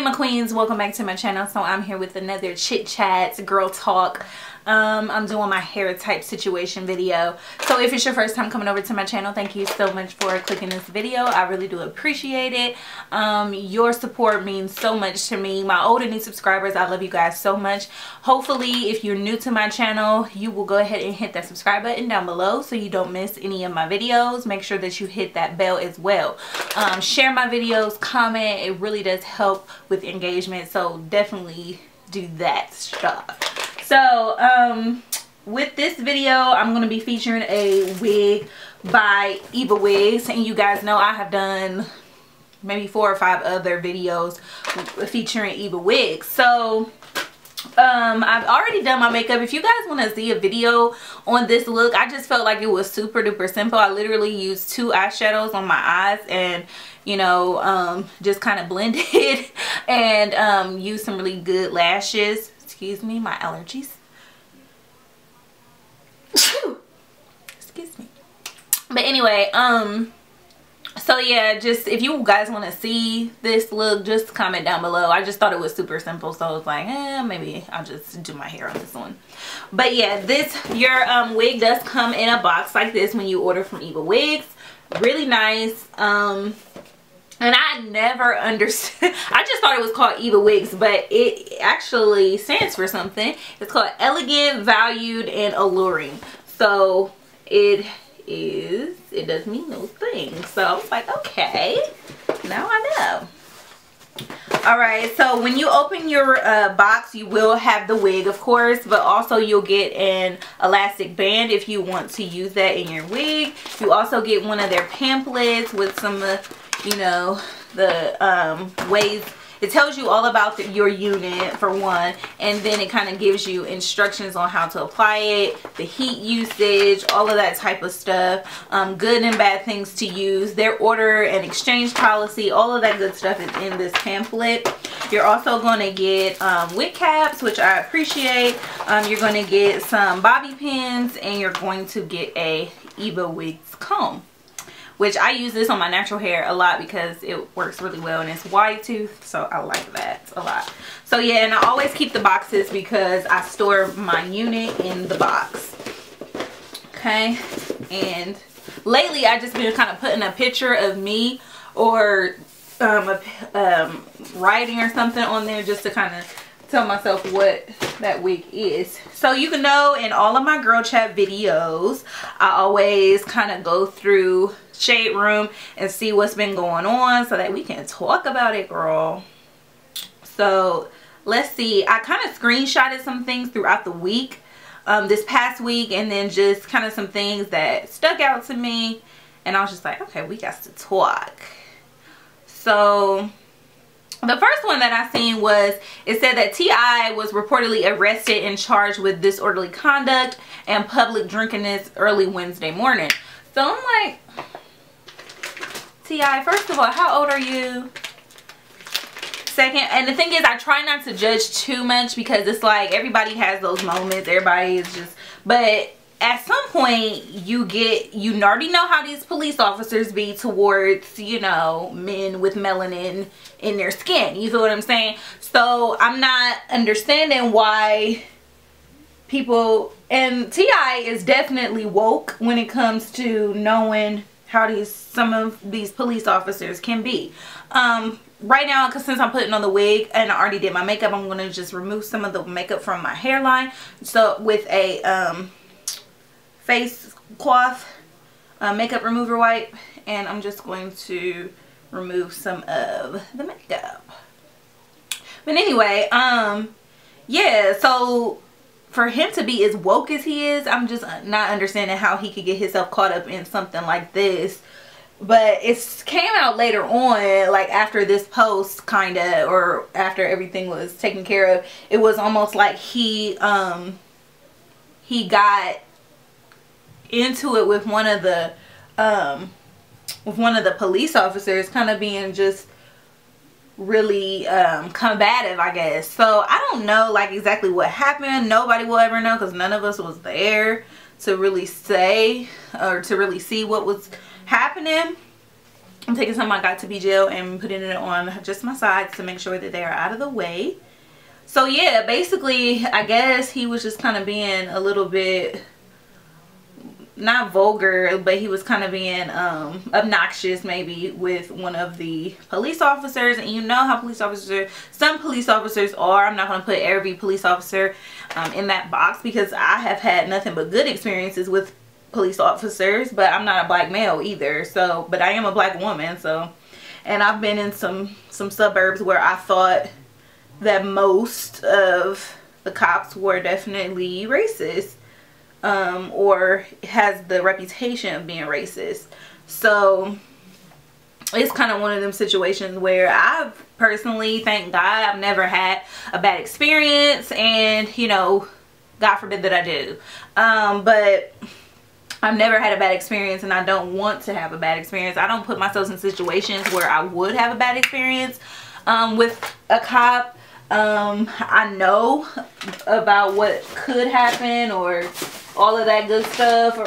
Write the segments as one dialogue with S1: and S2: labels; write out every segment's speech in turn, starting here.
S1: My queens, welcome back to my channel. So I'm here with another chit chats girl talk. I'm doing my hair type situation video. So if it's your first time coming over to my channel, thank you so much for clicking this video. I really do appreciate it. Your support means so much to me. My old and new subscribers, I love you guys so much. Hopefully if you're new to my channel, you will go ahead and hit that subscribe button down below so you don't miss any of my videos. Make sure that you hit that bell as well. Share my videos, comment. It really does help with engagement, so definitely do that stuff. So with this video, I'm going to be featuring a wig by Evawigs, and you guys know I have done maybe 4 or 5 other videos featuring Evawigs. So I've already done my makeup. If you guys want to see a video on this look, I just felt like it was super duper simple. I literally used 2 eyeshadows on my eyes and, you know, just kind of blended and used some really good lashes. Excuse me, my allergies. Excuse me. But anyway, so yeah, just if you guys want to see this look, just comment down below. I just thought it was super simple, so I was like, maybe I'll just do my hair on this one. But yeah, your wig does come in a box like this when you order from Evawigs. Really nice. And I never understood. I just thought it was called Evawigs, but it actually stands for something. It's called Elegant, Valued, and Alluring. So it does mean those things. So I was like, okay, now I know. Alright, so when you open your box, you will have the wig, of course, but also you'll get an elastic band if you want to use that in your wig. You also get one of their pamphlets with some you know, the ways. It tells you all about your unit for one, and then it kind of gives you instructions on how to apply it, the heat usage, all of that type of stuff, good and bad things to use, their order and exchange policy, all of that good stuff is in this pamphlet. You're also going to get wig caps, which I appreciate. You're going to get some bobby pins, and you're going to get a Evawigs comb, which I use this on my natural hair a lot because it works really well and it's wide tooth, so I like that a lot. So yeah, and I always keep the boxes because I store my unit in the box. Okay, and lately I just been kind of putting a picture of me or writing or something on there just to kind of tell myself what that wig is. So you can know in all of my girl chat videos, I always kind of go through shade room and see what's been going on so that we can talk about it, girl. So let's see, I kind of screenshotted some things throughout the week, this past week, and then just kind of some things that stuck out to me, and I was just like, okay, we got to talk. So the first one that I seen was, it said that T.I. was reportedly arrested and charged with disorderly conduct and public drunkenness early Wednesday morning. So I'm like, T.I., first of all, how old are you? Second, and the thing is, I try not to judge too much because it's like everybody has those moments. Everybody is just, but at some point you already know how these police officers be towards, you know, men with melanin in their skin. You feel what I'm saying? So I'm not understanding why people, and T.I. is definitely woke when it comes to knowing how some of these police officers can be. Right now, because since I'm putting on the wig and I already did my makeup, I'm going to just remove some of the makeup from my hairline. So with a face cloth makeup remover wipe, and I'm just going to remove some of the makeup. But anyway, yeah, so for him to be as woke as he is, I'm just not understanding how he could get himself caught up in something like this. But it came out later on, like after this post, kind of, or after everything was taken care of. It was almost like he got into it with one of the police officers, kind of being just really combative, I guess. So I don't know like exactly what happened. Nobody will ever know because none of us was there to really say or to really see what was happening. I'm taking some of my Got To Be gel and putting it on just my sides to make sure that they are out of the way. So yeah, basically I guess he was just kind of being a little bit, not vulgar, but he was kind of being obnoxious maybe with one of the police officers. And you know how police officers, some police officers are. I'm not going to put every police officer in that box, because I have had nothing but good experiences with police officers, but I'm not a black male either. So, but I am a black woman, so, and I've been in some suburbs where I thought that most of the cops were definitely racist, or has the reputation of being racist. So it's kind of one of them situations where I've personally, thank God, I've never had a bad experience, and you know, God forbid that I do, but I've never had a bad experience, and I don't want to have a bad experience. I don't put myself in situations where I would have a bad experience with a cop. I know about what could happen, or all of that good stuff, or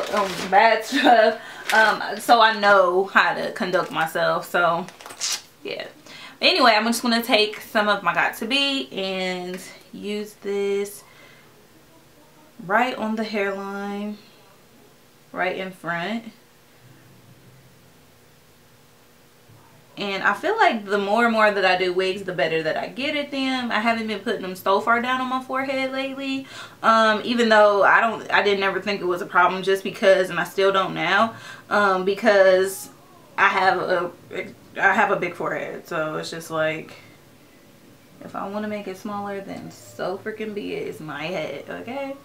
S1: bad stuff, so I know how to conduct myself. So yeah, anyway, I'm just going to take some of my Got To Be and use this right on the hairline, right in front. And I feel like the more and more that I do wigs, the better that I get at them. I haven't been putting them so far down on my forehead lately, even though I didn't ever think it was a problem, just because, and I still don't now, because I have a big forehead. So it's just like, if I want to make it smaller, then so freaking be it. It's my head, okay?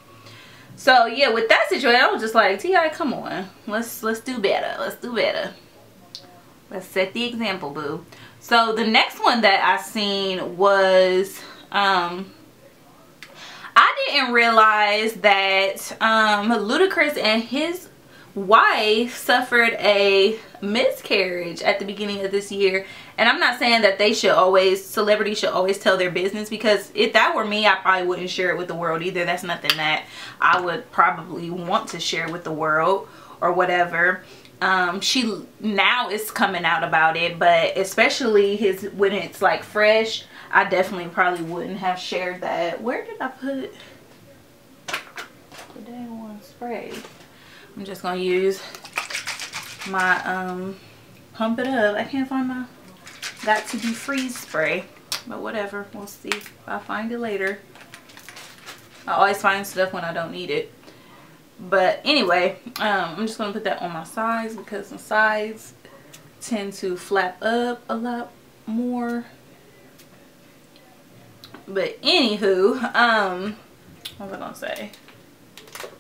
S1: So yeah, with that situation, I was just like, T.I., come on, let's do better. Let's do better. Let's set the example, boo. So the next one that I seen was, I didn't realize that Ludacris and his wife suffered a miscarriage at the beginning of this year. And I'm not saying that they should always, celebrities should always tell their business, because if that were me, I probably wouldn't share it with the world either. That's nothing that I would probably want to share with the world or whatever. She now is coming out about it, but especially when it's like fresh, I definitely probably wouldn't have shared that. Where did I put the dang one spray? I'm just gonna use my Pump It Up. I can't find my Got To Be freeze spray, but whatever, we'll see if I find it later. I always find stuff when I don't need it. But anyway, I'm just going to put that on my sides, because my sides tend to flap up a lot more. But anywho, what was I going to say?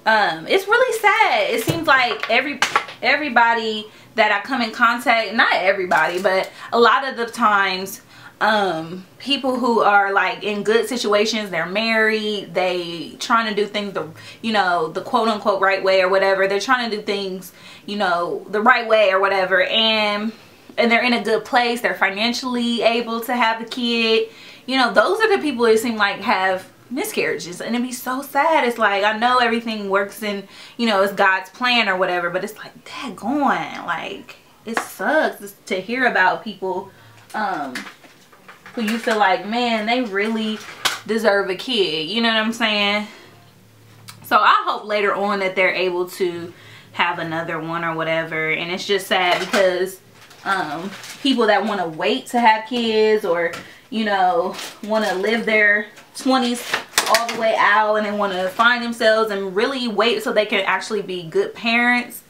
S1: It's really sad. It seems like everybody that I come in contact, not everybody, but a lot of the times, people who are like in good situations, they're married, they trying to do things the, you know, the quote-unquote right way or whatever. They're trying to do things, you know, the right way or whatever, and they're in a good place, they're financially able to have a kid. You know, those are the people that seem like have miscarriages, and it'd be so sad. It's like, I know everything works in, you know, it's God's plan or whatever, but it's like, daggone, like, it sucks to hear about people who you feel like, man, they really deserve a kid, you know what I'm saying? So I hope later on that they're able to have another one or whatever. And it's just sad because people that want to wait to have kids, or you know, want to live their 20s all the way out, and they want to find themselves and really wait so they can actually be good parents,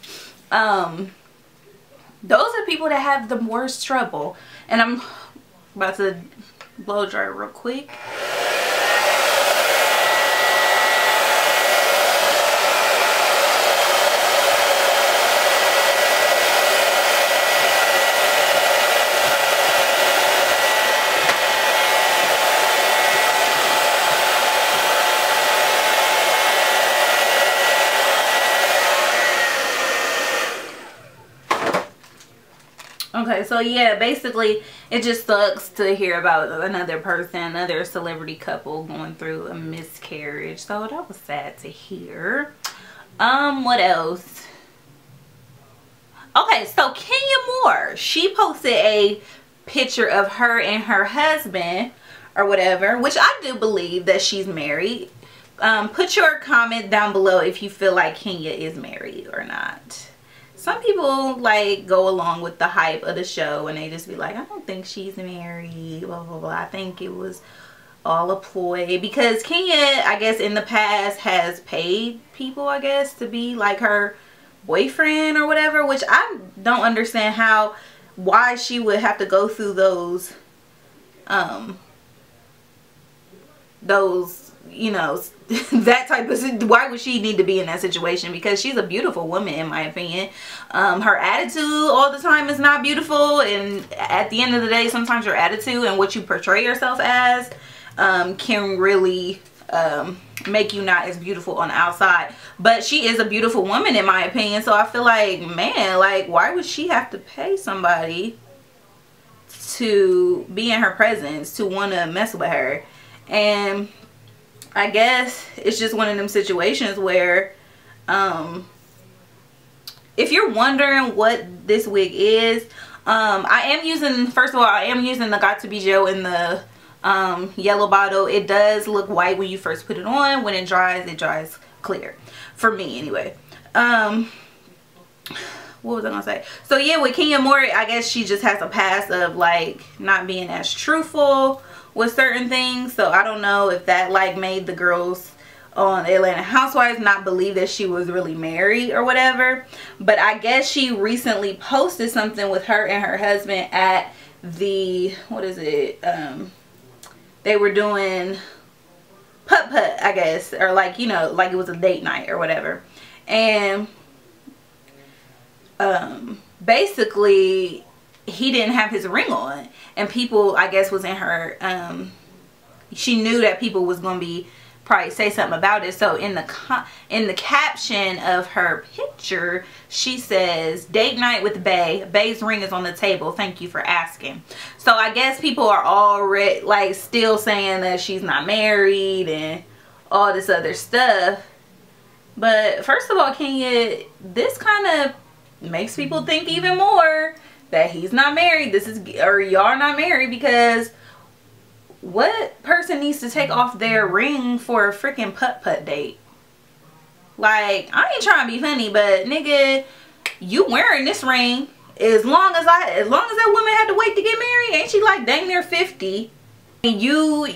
S1: those are people that have the worst trouble. And I'm about to blow dry real quick. Okay, so yeah, basically it just sucks to hear about another person, another celebrity couple going through a miscarriage. So that was sad to hear. What else? Okay, so Kenya Moore, she posted a picture of her and her husband or whatever, which I do believe that she's married. Put your comment down below if you feel like Kenya is married or not. Some people like go along with the hype of the show and they just be like, I don't think she's married, blah blah blah. I think it was all a ploy, because Kenya, I guess in the past, has paid people, I guess, to be like her boyfriend or whatever, which I don't understand why she would have to go through those you know, that type of, why would she need to be in that situation? Because she's a beautiful woman, in my opinion. Her attitude all the time is not beautiful, and at the end of the day, sometimes your attitude and what you portray yourself as can really make you not as beautiful on the outside. But she is a beautiful woman, in my opinion, so I feel like, man, like, why would she have to pay somebody to be in her presence, to want to mess with her? And I guess it's just one of them situations where if you're wondering what this wig is, I am using, first of all, I am using the Got To Be Gel in the yellow bottle. It does look white when you first put it on. When it dries clear, for me anyway. What was I gonna say? So yeah, with Kenya Moore, I guess she just has a past of like not being as truthful with certain things. So I don't know if that like made the girls on Atlanta Housewives not believe that she was really married or whatever. But I guess she recently posted something with her and her husband at the, what is it, they were doing putt-putt, I guess, or like, you know, like it was a date night or whatever. And basically he didn't have his ring on, and people, I guess, was in her, she knew that people was gonna be probably say something about it. So in the caption of her picture, she says, date night with Bae. Bae's ring is on the table. Thank you for asking. So I guess people are already like still saying that she's not married and all this other stuff. But first of all, Kenya, this kind of makes people think even more that he's not married. This is, or y'all not married, because what person needs to take off their ring for a freaking putt-putt date? Like, I ain't trying to be funny, but nigga, you wearing this ring as long as that woman had to wait to get married. Ain't she like dang near 50? And you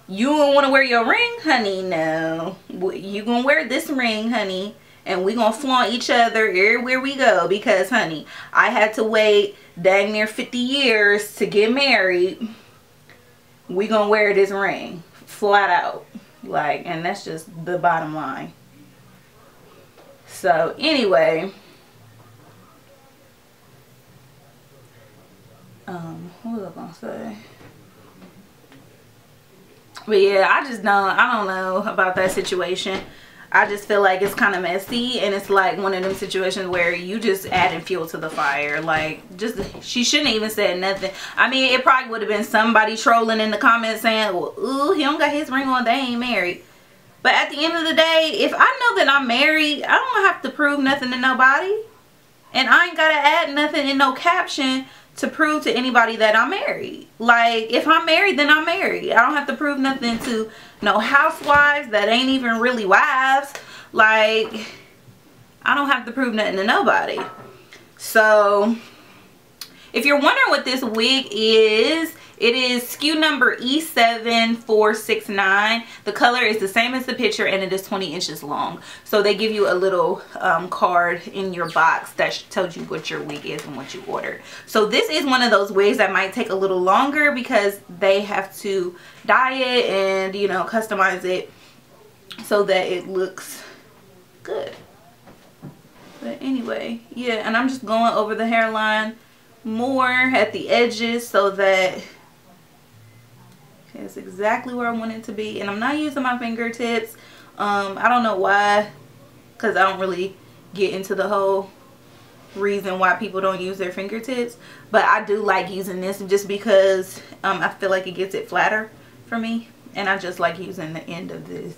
S1: don't want to wear your ring, honey? No, you gonna wear this ring, honey, and we gonna flaunt each other everywhere we go, because honey, I had to wait dang near 50 years to get married. We gonna wear this ring flat out, like, and that's just the bottom line. So anyway, what was I gonna say? But yeah, I don't know about that situation. I just feel like it's kind of messy, and it's like one of them situations where you just adding fuel to the fire. Like, she shouldn't even said nothing. I mean, it probably would have been somebody trolling in the comments saying, well, ooh, he don't got his ring on, they ain't married. But at the end of the day, if I know that I'm married, I don't have to prove nothing to nobody. And I ain't gotta add nothing in no caption to prove to anybody that I'm married. Like, if I'm married, then I'm married. I don't have to prove nothing to no housewives that ain't even really wives. Like, I don't have to prove nothing to nobody. So if you're wondering what this wig is, it is SKU number E7469. The color is the same as the picture, and it is 20 inches long. So they give you a little card in your box that tells you what your wig is and what you ordered. So this is one of those wigs that might take a little longer because they have to dye it and, you know, customize it so that it looks good. But anyway, yeah, and I'm just going over the hairline more at the edges so that it's exactly where I want it to be. And I'm not using my fingertips. I don't know why, because I don't really get into the whole reason why people don't use their fingertips, but I do like using this just because I feel like it gets it flatter for me, and I just like using the end of this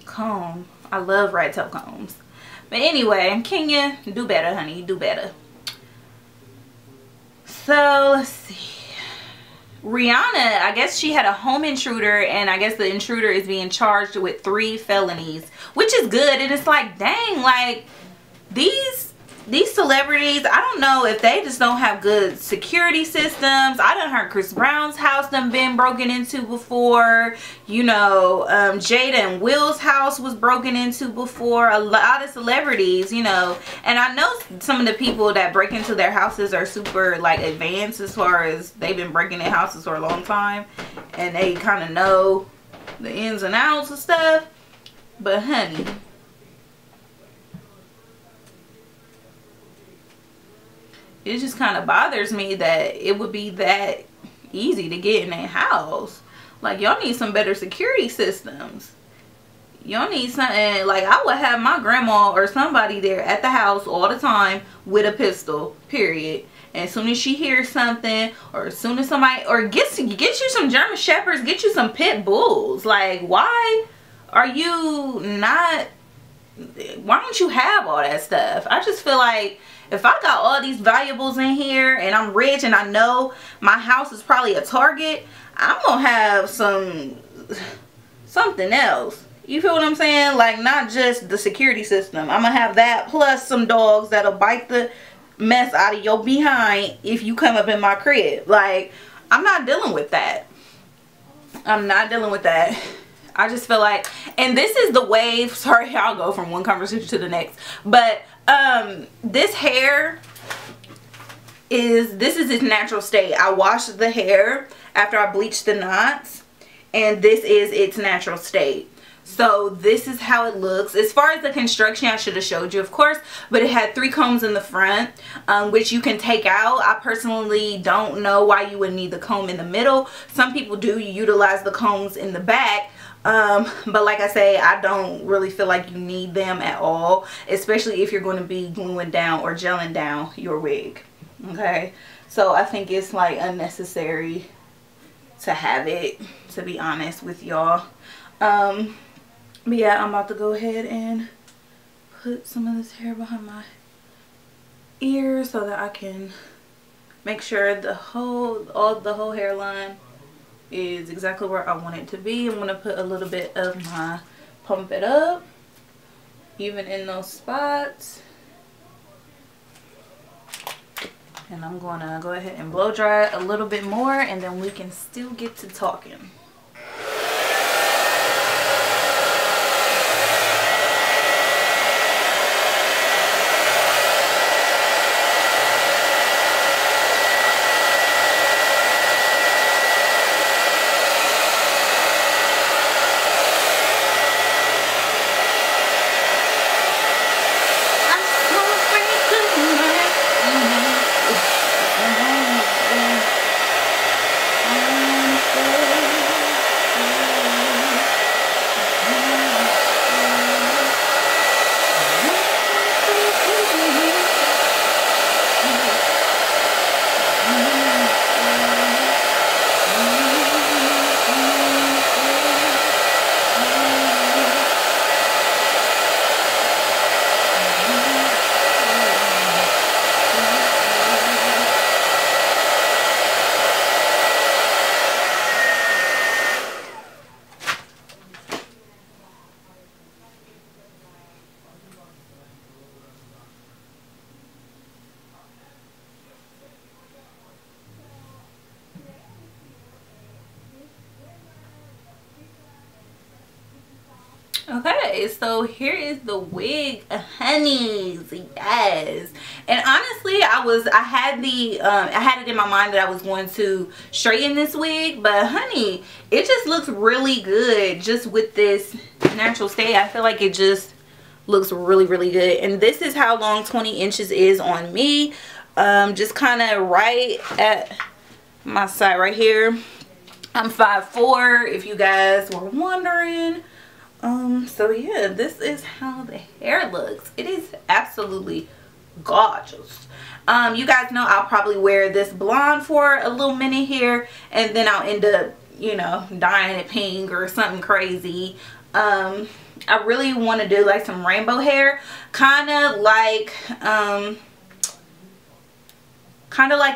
S1: comb. I love rat tail combs. But anyway, Kenya, do better, honey. Do better. So let's see. Rihanna, I guess she had a home intruder, and I guess the intruder is being charged with 3 felonies, which is good. And it's like, dang, like these celebrities, I don't know if they just don't have good security systems. I done heard Chris Brown's house done been broken into before. You know, Jada and Will's house was broken into before. A lot of celebrities, you know. And I know some of the people that break into their houses are super, like, advanced as far as they've been breaking in houses for a long time. And they kind of know the ins and outs of stuff. But, honey, it just kind of bothers me that it would be that easy to get in a house. Like, y'all need some better security systems. Y'all need something, like, I would have my grandma or somebody there at the house all the time with a pistol, period. And as soon as she hears something, or as soon as somebody, or get you some German Shepherds, get you some pit bulls. Like, why are you not, why don't you have all that stuff? I just feel like, if I got all these valuables in here and I'm rich and I know my house is probably a target, I'm gonna have something else. You feel what I'm saying? Like, not just the security system. I'm gonna have that plus some dogs that'll bite the mess out of your behind if you come up in my crib. Like, I'm not dealing with that. I'm not dealing with that. I just feel like, and this is the wave. Sorry, I'll go from one conversation to the next. But this hair is its natural state. I washed the hair after I bleached the knots, and this is its natural state. So this is how it looks. As far as the construction, I should have showed you, of course, but it had 3 combs in the front, which you can take out. I personally don't know why you would need the comb in the middle. Some people do utilize the combs in the back. But like I say, I don't really feel like you need them at all, especially if you're going to be gluing down or gelling down your wig. Okay, so I think it's like unnecessary to have it, to be honest with y'all. But yeah, I'm about to go ahead and put some of this hair behind my ear so that I can make sure the whole hairline is exactly where I want it to be. I'm going to put a little bit of my Pump It Up even in those spots, and I'm going to go ahead and blow dry it a little bit more, and then we can still get to talking. Okay, so here is the wig, honeys. Yes. And honestly, I had it in my mind that I was going to straighten this wig, but honey, it just looks really good just with this natural state. I feel like it just looks really, really good. And this is how long 20 inches is on me. Just kind of right at my side right here. I'm 5'4", if you guys were wondering. So yeah, this is how the hair looks. It is absolutely gorgeous. You guys know I'll probably wear this blonde for a little minute here, and then I'll end up, you know, dyeing it pink or something crazy. I really want to do like some rainbow hair, kind of like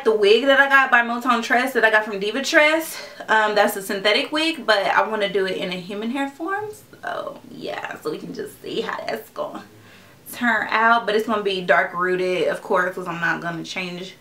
S1: the wig that I got by Moton Tress that I got from Diva Tress. That's a synthetic wig, but I want to do it in a human hair form. So yeah, so we can just see how that's going to turn out. But it's going to be dark rooted, of course, because I'm not going to change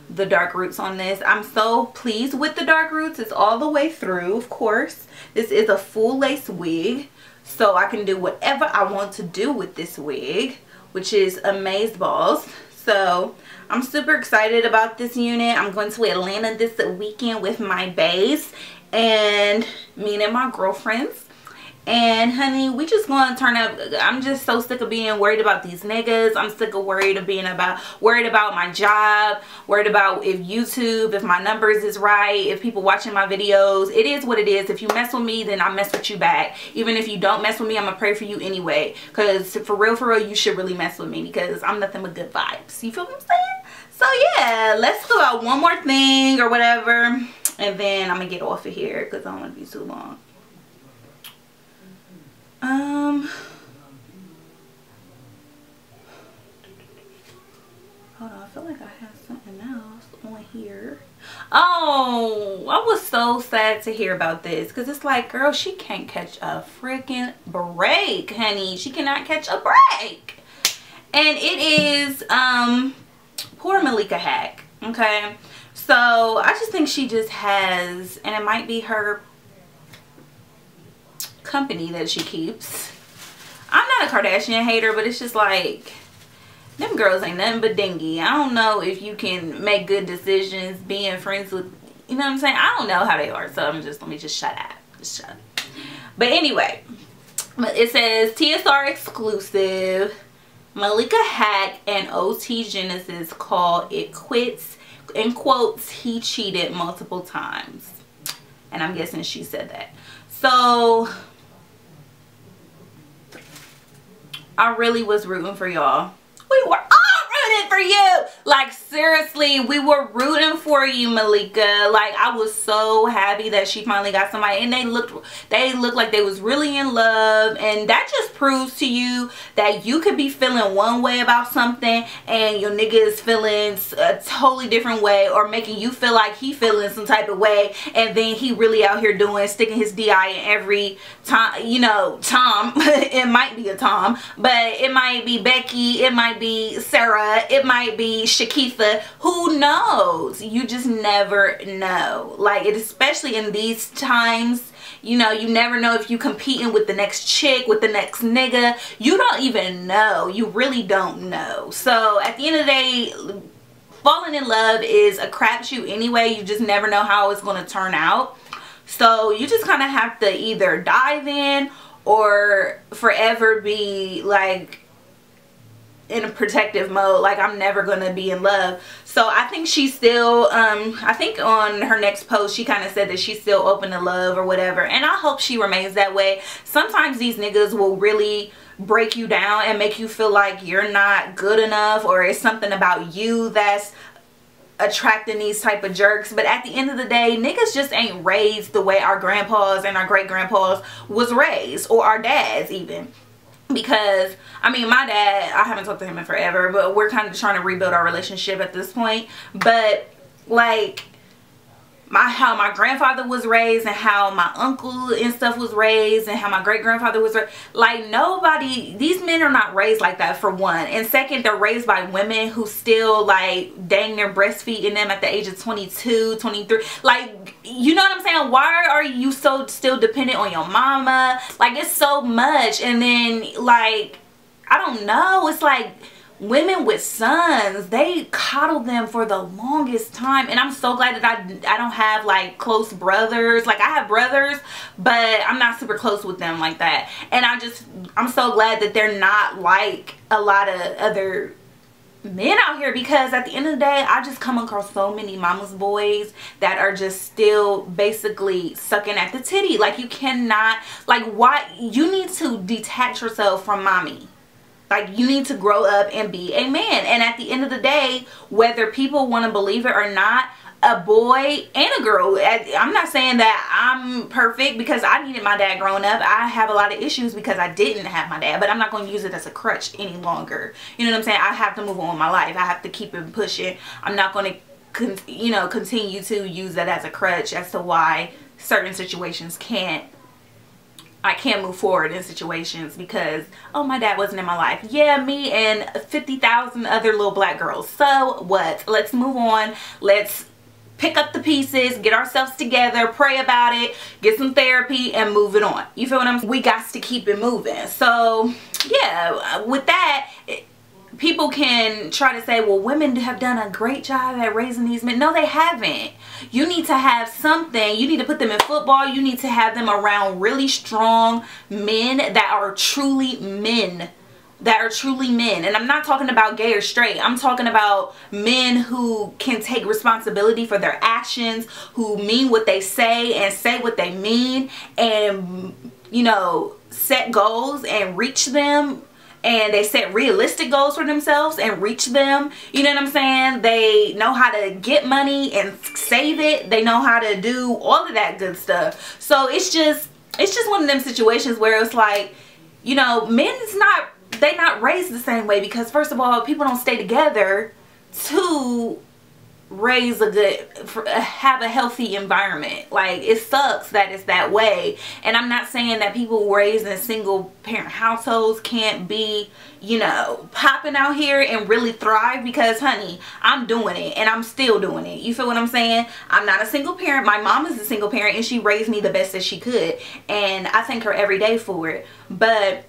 S1: the dark roots on this. I'm so pleased with the dark roots. It's all the way through, of course. This is a full lace wig, so I can do whatever I want to do with this wig, which is amazeballs. So I'm super excited about this unit. I'm going to Atlanta this weekend with my baes and me and my girlfriends. And honey, we just gonna turn up. I'm just so sick of being worried about these niggas. I'm sick of worried about my job, worried about if YouTube, if my numbers is right, if people watching my videos. It is what it is. If you mess with me, then I mess with you back. Even if you don't mess with me, I'm gonna pray for you anyway. Because for real, you should really mess with me, because I'm nothing but good vibes. You feel what I'm saying? So yeah, let's go out one more thing or whatever, and then I'm gonna get off of here because I don't want to be too long. Hold on, I feel like I have something else on here. Oh, I was so sad to hear about this, because it's like, girl, she can't catch a freaking break, honey. She cannot catch a break. And it is poor Malika Hack. Okay, so I just think she just has, and it might be her company that she keeps. I'm not a Kardashian hater, but it's just like, them girls ain't nothing but dingy. I don't know if you can make good decisions being friends with, you know what I'm saying? I don't know how they are, so let me just shut up. Just shut up. But anyway, it says TSR exclusive, Malika Hack and OT Genesis call it quits. In quotes, he cheated multiple times. And I'm guessing she said that. So I really was rooting for y'all. We were all rooting for you. Like, seriously, we were rooting for you, Malika. Like, I was so happy that she finally got somebody, and they looked like they was really in love. And that just proves to you that you could be feeling one way about something and your nigga is feeling a totally different way, or making you feel like he feeling some type of way, and then he really out here sticking his DI in every time, you know, Tom. It might be a Tom, but it might be Becky, it might be Sarah, it might be Shakitha. Who knows? You just never know. Like, especially in these times, you know, you never know if you competing with the next chick, with the next nigga. You don't even know. You really don't know. So at the end of the day, falling in love is a crapshoot anyway. You just never know how it's going to turn out. So you just kind of have to either dive in or forever be like in a protective mode, like I'm never gonna be in love. So I think she's still I think on her next post she kind of said that she's still open to love or whatever, and I hope she remains that way. Sometimes these niggas will really break you down and make you feel like you're not good enough, or it's something about you that's attracting these type of jerks. But at the end of the day, niggas just ain't raised the way our grandpas and our great grandpas was raised, or our dads even. Because I mean, my dad, I haven't talked to him in forever, but we're kind of trying to rebuild our relationship at this point. But like how my grandfather was raised, and how my uncle and stuff was raised, and how my great grandfather was raised, like nobody, these men are not raised like that, for one. And second, they're raised by women who still like dang near breastfeeding them at the age of 22, 23. Like, you know what I'm saying? Why are you so still dependent on your mama? Like, it's so much. And then like, I don't know, it's like women with sons, they coddle them for the longest time. And I'm so glad that I don't have like close brothers. Like, I have brothers, but I'm not super close with them like that. And I'm so glad that they're not like a lot of other men out here, because at the end of the day, I just come across so many mama's boys that are just still basically sucking at the titty. Like, you cannot, like, why? You need to detach yourself from mommy. Like, you need to grow up and be a man. And at the end of the day, whether people want to believe it or not, a boy and a girl. I'm not saying that I'm perfect, because I needed my dad growing up. I have a lot of issues because I didn't have my dad, but I'm not going to use it as a crutch any longer. You know what I'm saying? I have to move on with my life. I have to keep it pushing. I'm not going to continue to use that as a crutch as to why certain situations I can't move forward in situations because, oh, my dad wasn't in my life. Yeah, me and 50,000 other little black girls. So what? Let's move on. Let's pick up the pieces, get ourselves together, pray about it, get some therapy, and move it on. You feel what I'm saying? We got to keep it moving. So yeah, with that, people can try to say, well, women have done a great job at raising these men. No, they haven't. You need to have something. You need to put them in football. You need to have them around really strong men that are truly men. And I'm not talking about gay or straight. I'm talking about men who can take responsibility for their actions, who mean what they say and say what they mean, and, you know, set goals and reach them. And they set realistic goals for themselves and reach them. You know what I'm saying? They know how to get money and save it. They know how to do all of that good stuff. So it's just one of them situations where it's like, you know, they're not raised the same way, because first of all, people don't stay together to have a healthy environment. Like, it sucks that it's that way. And I'm not saying that people raised in single parent households can't be, you know, popping out here and really thrive, because honey, I'm doing it and I'm still doing it. You feel what I'm saying? I'm not a single parent. My mom is a single parent and she raised me the best that she could, and I thank her every day for it. But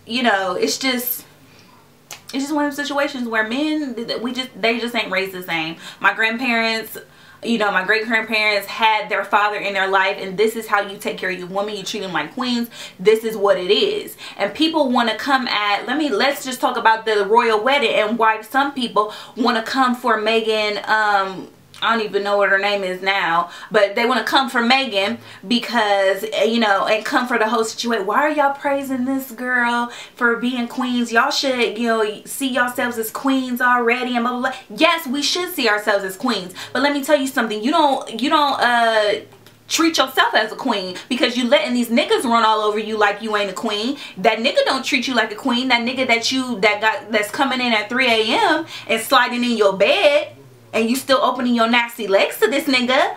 S1: you know, it's just one of those situations where men, they just ain't raised the same. My grandparents, you know, my great-grandparents had their father in their life, and this is how you take care of your woman. You treat them like queens. This is what it is. And people want to come at, let's just talk about the royal wedding and why some people want to come for Meghan, I don't even know what her name is now, but they want to come for Meghan because, you know, and come for the whole situation. Why are y'all praising this girl for being queens? Y'all should, you know, see yourselves as queens already and blah, blah, blah. Yes, we should see ourselves as queens. But let me tell you something. You don't treat yourself as a queen because you letting these niggas run all over you like you ain't a queen. That nigga don't treat you like a queen. That nigga that's coming in at 3 a.m. and sliding in your bed, and you still opening your nasty legs to this nigga,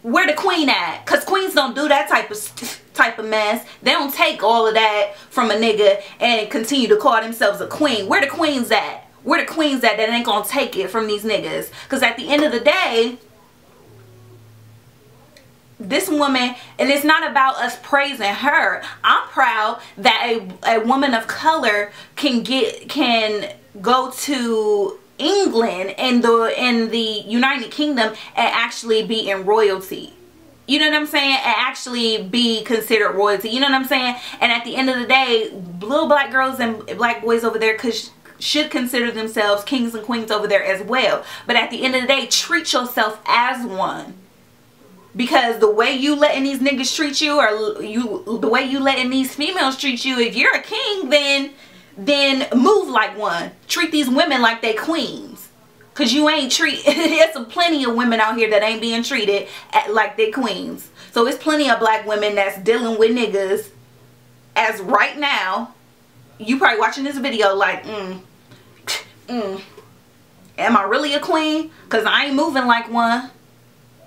S1: where the queen at? Because queens don't do that type of mess. They don't take all of that from a nigga and continue to call themselves a queen. Where the queens at? Where the queens at that ain't gonna take it from these niggas? Because at the end of the day, this woman, and it's not about us praising her. I'm proud that a woman of color can go to England and in the United Kingdom and actually be in royalty. You know what I'm saying? And actually be considered royalty. You know what I'm saying? And at the end of the day, little black girls and black boys over there should consider themselves kings and queens over there as well. But at the end of the day, treat yourself as one. Because the way you letting these niggas treat you, or the way you letting these females treat you, if you're a king, then move like one. Treat these women like they queens. Because you ain't there's plenty of women out here that ain't being treated like they queens. So it's plenty of black women that's dealing with niggas as right now. You probably watching this video like, am I really a queen? Because I ain't moving like one.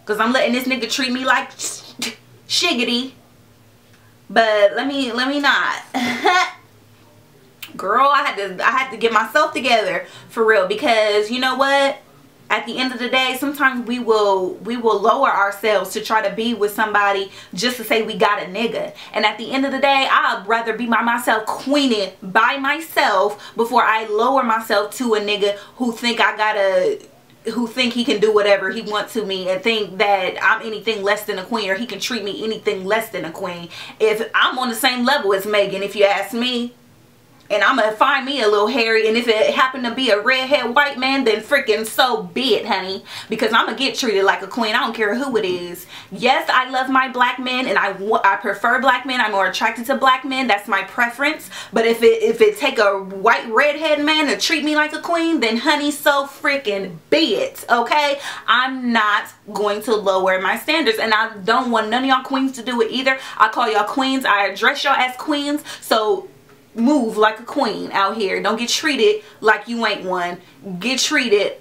S1: Because I'm letting this nigga treat me like shiggity. But let me not. Girl, I had to get myself together for real, because you know what? At the end of the day, sometimes we will lower ourselves to try to be with somebody just to say we got a nigga. And at the end of the day, I'd rather be by myself, queening by myself, before I lower myself to a nigga who think he can do whatever he wants to me and think that I'm anything less than a queen, or he can treat me anything less than a queen. If I'm on the same level as Meghan, if you ask me. and I'm gonna find me a little hairy, and if it happened to be a redhead white man, then freaking so be it, honey, because I'm gonna get treated like a queen. I don't care who it is. Yes, I love my black men, and I prefer black men. I'm more attracted to black men. That's my preference. But if it take a white redhead man to treat me like a queen, then honey, so freaking be it. Okay, I'm not going to lower my standards, and I don't want none of y'all queens to do it either. I call y'all queens. I address y'all as queens. So move like a queen out here. Don't get treated like you ain't one. Get treated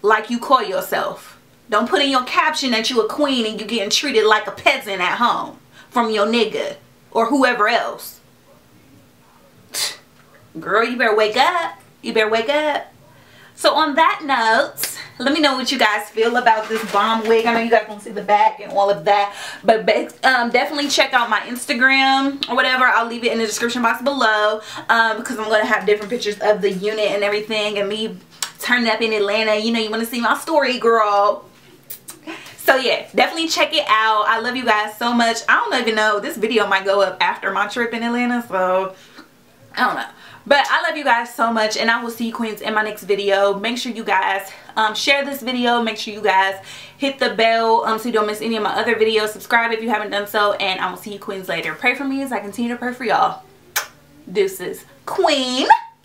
S1: like you call yourself. Don't put in your caption that you a queen and you getting treated like a peasant at home from your nigga or whoever else. Girl, you better wake up. You better wake up. So on that note, let me know what you guys feel about this bomb wig. I know you guys won't see the back and all of that, but definitely check out my Instagram or whatever. I'll leave it in the description box below, because I'm going to have different pictures of the unit and everything, and me turning up in Atlanta. You know, you want to see my story, girl. So yeah, definitely check it out. I love you guys so much. I don't even know, this video might go up after my trip in Atlanta, so I don't know. But I love you guys so much, and I will see you queens in my next video. Make sure you guys share this video. Make sure you guys hit the bell so you don't miss any of my other videos. Subscribe if you haven't done so, and I will see you queens later. Pray for me as I continue to pray for y'all. Deuces. Queen.